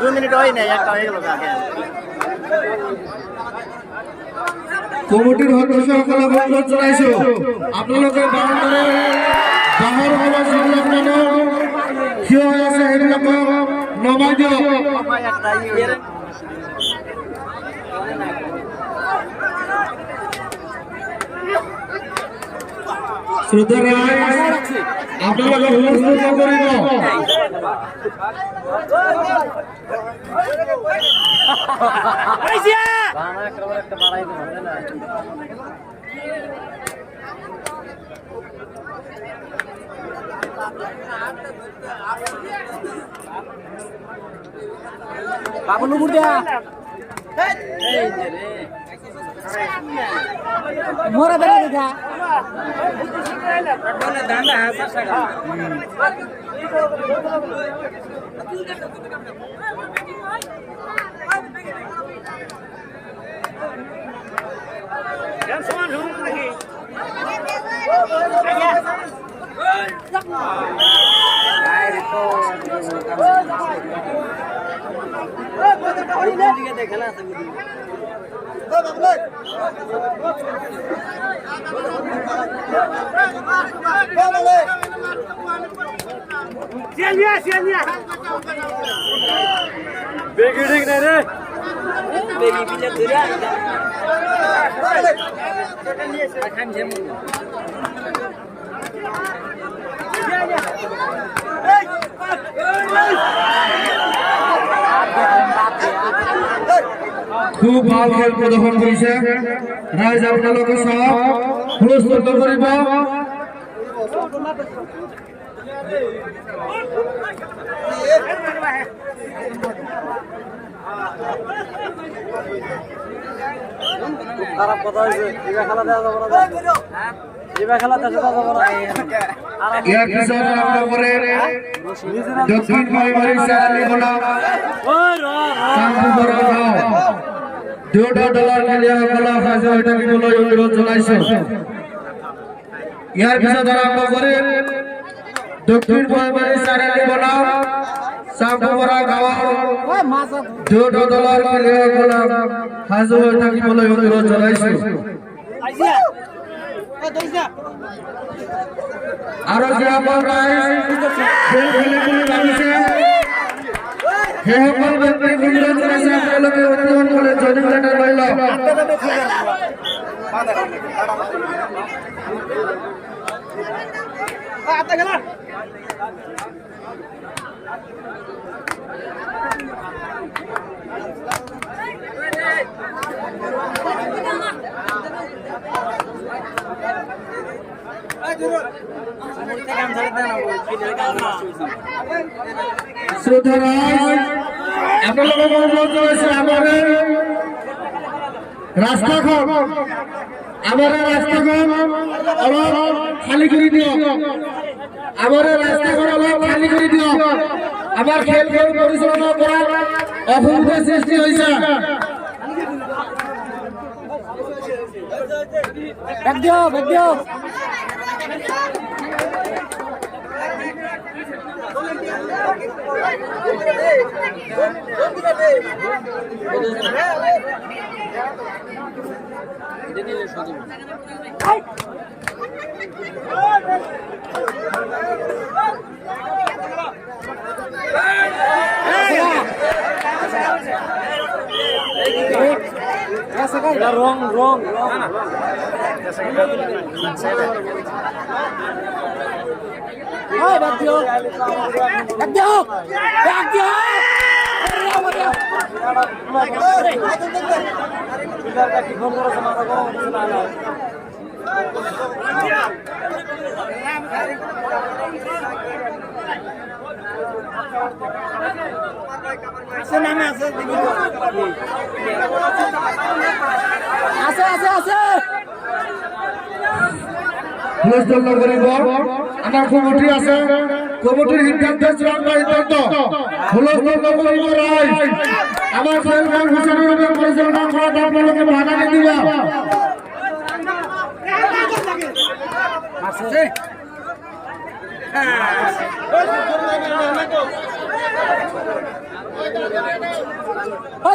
2 minute হয় নাই, একটা হয়ে গেল আগে। কমিটির সদস্যসকলে অনুরোধ জনাইছো আপোনালোকে বাউণ্ডাৰী বাহৰ পৰা সংলগ্ন থিয় হৈ আছে সেইবিলাকক নমাই দিয়ক। শ্রদ্ধা রায় আপোনালোকে হুলস্থুল নকৰিব। বাবু নুপুর দিয়া মোরা দেখা দেখা খেলা আছে বেগি ঠিক নাই রে বেগি পিলে ধরে খান যেমন খুব ভাল খেল প্ৰদৰ্শন কৰিছে ৰাইজ। আপোনালোকে সব হুলস্থুল নকৰিব। খারাপ কথা হয়েছে, এবার খেলা দেওয়া যাবে না, এবার খেলা দেওয়া যাবে না। ইয়াৰ পিছত আৰম্ভ কৰে দক্ষিণ পাইমাৰী চাৰিআলি খোলা চাংপুৰৰ গাঁও দুয়োটা দলৰ খেলুৱৈসকলক সাজু হৈ থাকিবলৈ অনুৰোধ জনাইছো। ইয়াৰ পিছত আৰম্ভ কৰে দক্ষিণ পাইমাৰী চাৰিআলি খোলা চাংপুৰৰ গাঁৱৰ দুয়োটা দলৰ খেলুৱৈসকলক সাজু হৈ থাকিবলৈ অনুৰোধ জনাইছো। আৰু যিসকল ৰাইজ খেল খেলিম বুলি ভাবিছে সেইসকল ব্যক্তিক অনুৰোধ জনাইছে আপোনালোকে অতি সোনকালে জইনিং লেটাৰ লৈ লওক। শ্রদ্ধা রায় আপোনালোকক অনুৰোধ জনাইছো আমাৰে ৰাস্তাখন অলপ খালী কৰি দিয়ক। আমাৰে ৰাস্তাখন অলপ খালী কৰি দিয়ক। আমাৰ খেলখন পৰিচালনা কৰাৰ অসুবিধাৰ সৃষ্টি হৈছে। বেগ দিও বেগ দিও wrong. Oh, back you. হুলস্থুল নকৰিব। আমাৰ কমিটি আছে, কমিটিৰ সিদ্ধান্ত চূড়ান্ত সিদ্ধান্ত। হুলস্থুল নকৰিব ৰাইজ। আমাৰ খেলখন সুচাৰুৰূপে পৰিচালনা কৰাত আপোনালোকে বাধা নিদিব।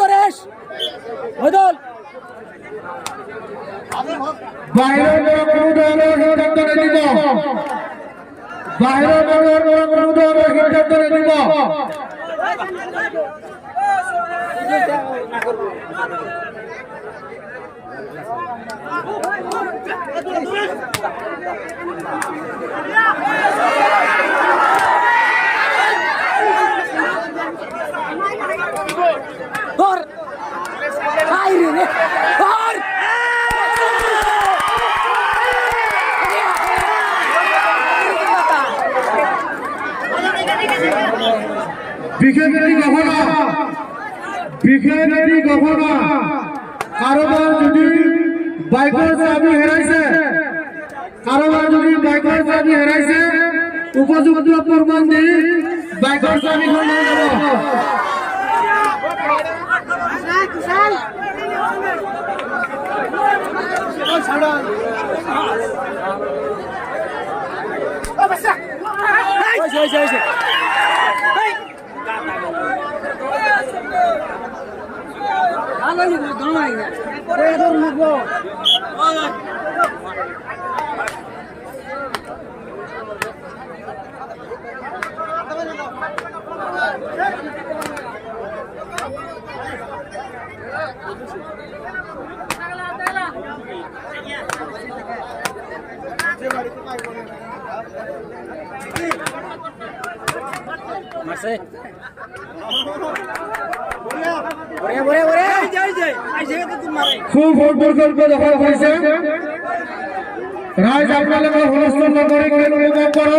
দরেশ বদল বাইরে কোনো ধরনের সিদ্ধান্ত নিব বাইরে কোনো ধরনের সিদ্ধান্ত নিব ধর বাইরে রে ধর বিকেলেরই গহনা কারোবার যদি বাইকের চাবি হেরাইছে উপযুক্ত প্রমাণ দিয়ে বাইকের চাবি নিয়ে যাব মারছে খুব পরিকল্প দেখা হয়েছে রাজ আপনারা হলস্থল নগরী অনুভব করো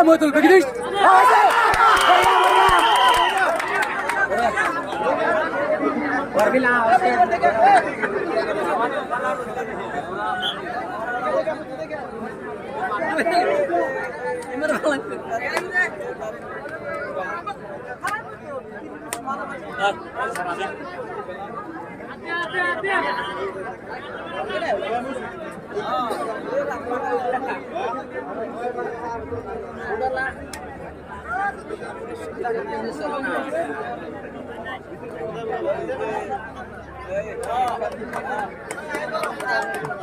মতুল বিগিস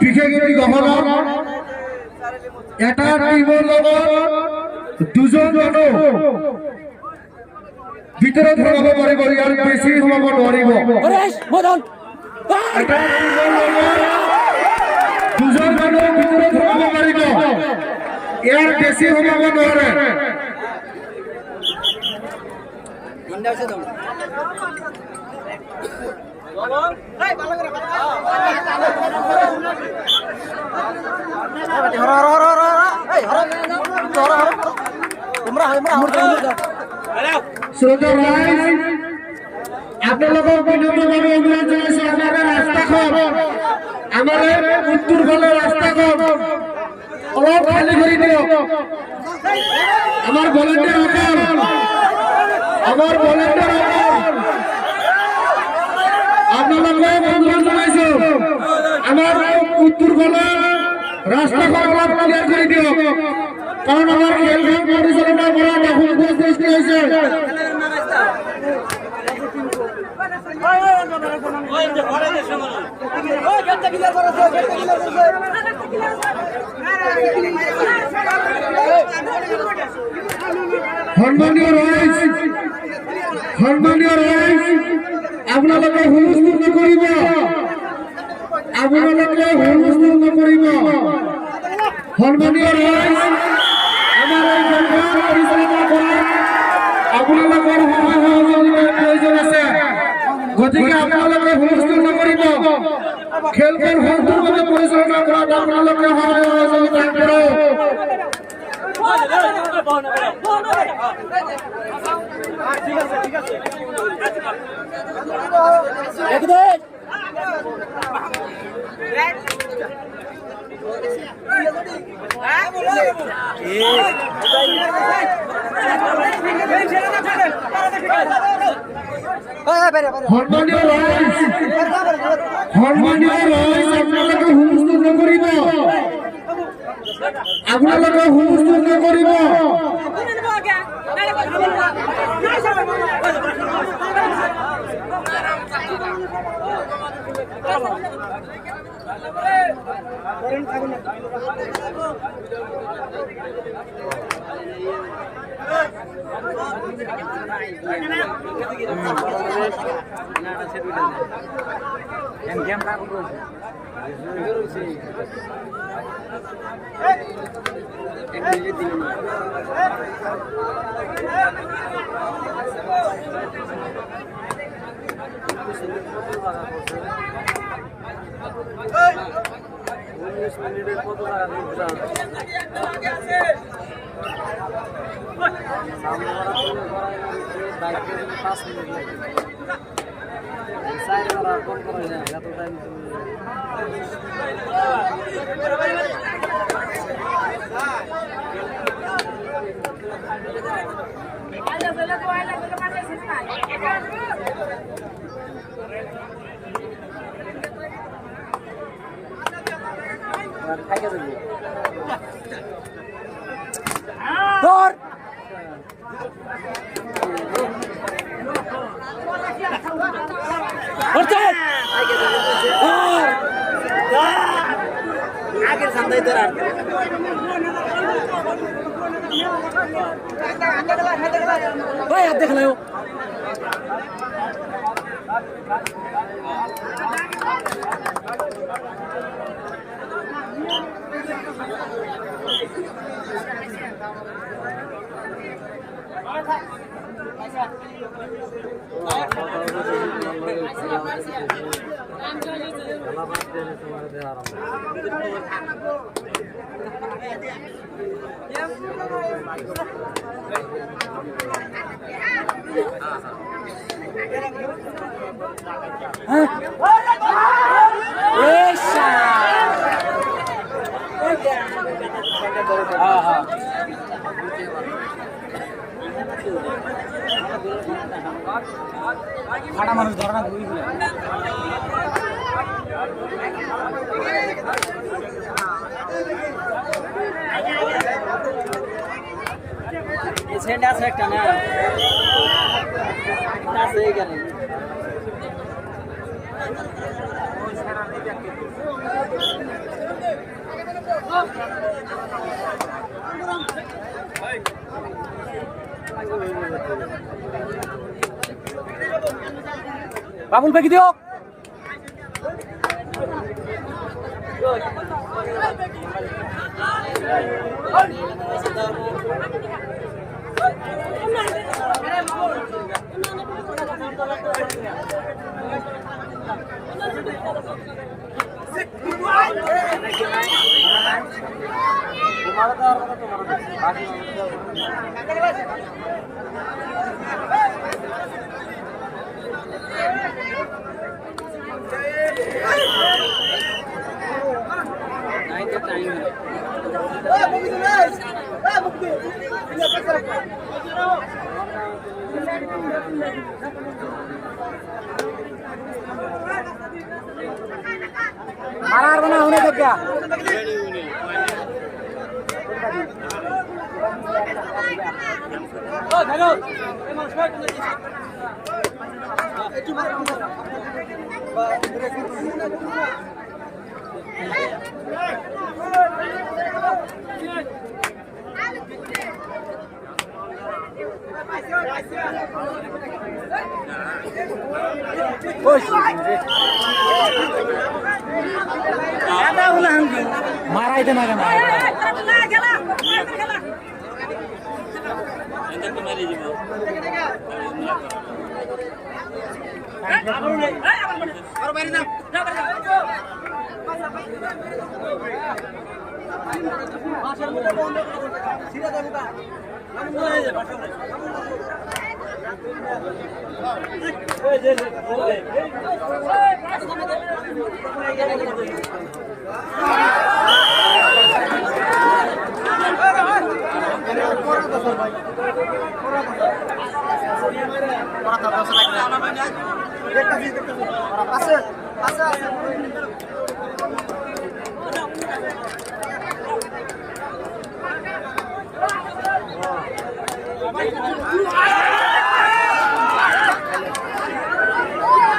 বিশেষকৈ গহনা এটা টিমৰ লগত দুজন মানুহ ভিতৰত সোমাব পাৰিব ইয়াৰ বেছি সোমাব নোৱাৰিব এটা টিমৰ লগত দুজন মানুহ ভিতৰত সোমাব পাৰিব ইয়াৰ বেছি সোমাব নোৱাৰে আপোনালোকক বিনম্ৰভাৱে অনুৰোধ জনাইছো আমাৰ ৰাস্তাখন আমাৰ উত্তৰ ফালৰ ৰাস্তাখন অলপ খালী কৰি দিয়ক আমাৰ ভলেণ্টিয়াৰসকল আপোনালোকক অনুৰোধ জনাইছো আমাৰ উত্তৰ ফালৰ ৰাস্তাখন অলপ ক্লিয়াৰ কৰি দিয়ক কাৰণ আমাৰ খেলখন পৰিচালনা কৰা অসুবিধাৰ সৃষ্টি হৈছে সন্মানীয় ৰাইজ আপোনালোকে হুলস্থুল নকৰিব সন্মানীয় ৰাইজ আমাৰ এই খেলখন পৰিচালনা কৰা আপোনালোকৰ সহায় সহযোগিতাৰ প্ৰয়োজন আছে গতিকে আপোনালোকে হুলস্থুল নকৰিব খেলখন সম্পূৰ্ণভাৱে পৰিচালনা কৰাত আপোনালোকে সহায় সহযোগিতা কৰক হরমানিয়া রাইস আপনাদেরকে হুমস্তুল করিব আপনাদেরকে হুমস্তুল করিব ধর আগের সামনে ধর ভাই হাত দেখলে ফাটা মানুষ ধরে না ঘুরি ঘুরে সেন্ড আছে একটা না আছে এখানে বাবুল ভাই কি দিও मारा बना होने तो क्या मारा इधर ना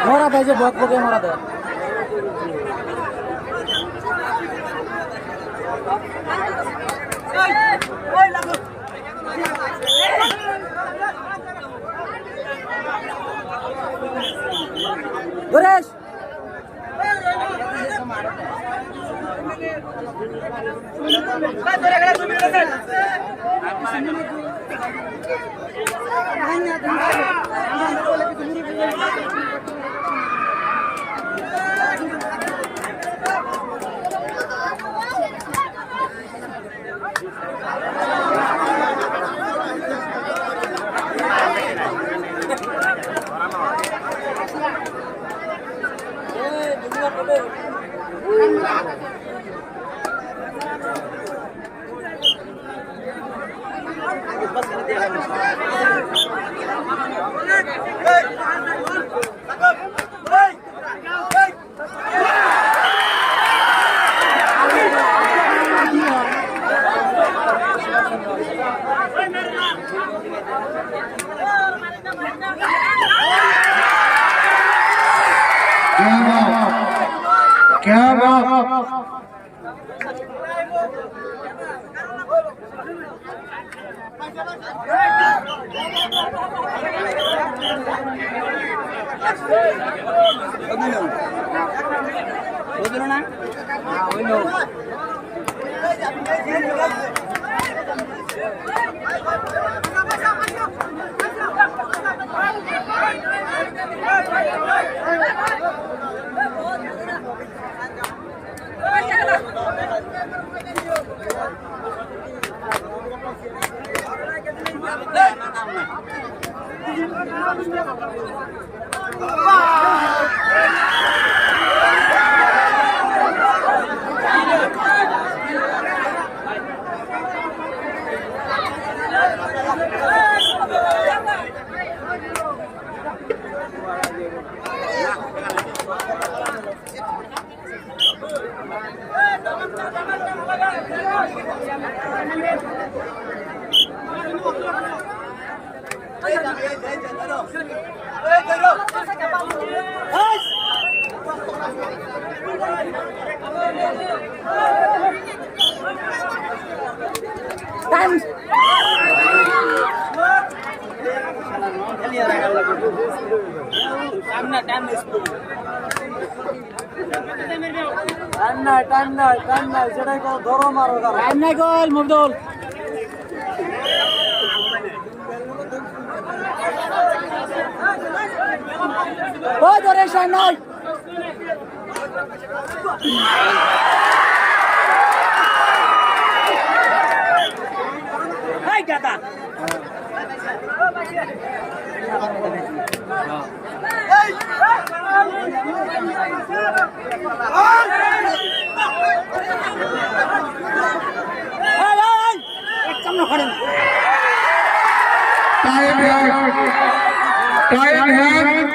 মরা দেয় যে বক বকে মরা দেয় Gores! क्या बात টাইম নাই সেটাই ধরো মারো টাইম নাই গোল মুবদুল ও ধরে টাইম নাই এই গাদা टाइम है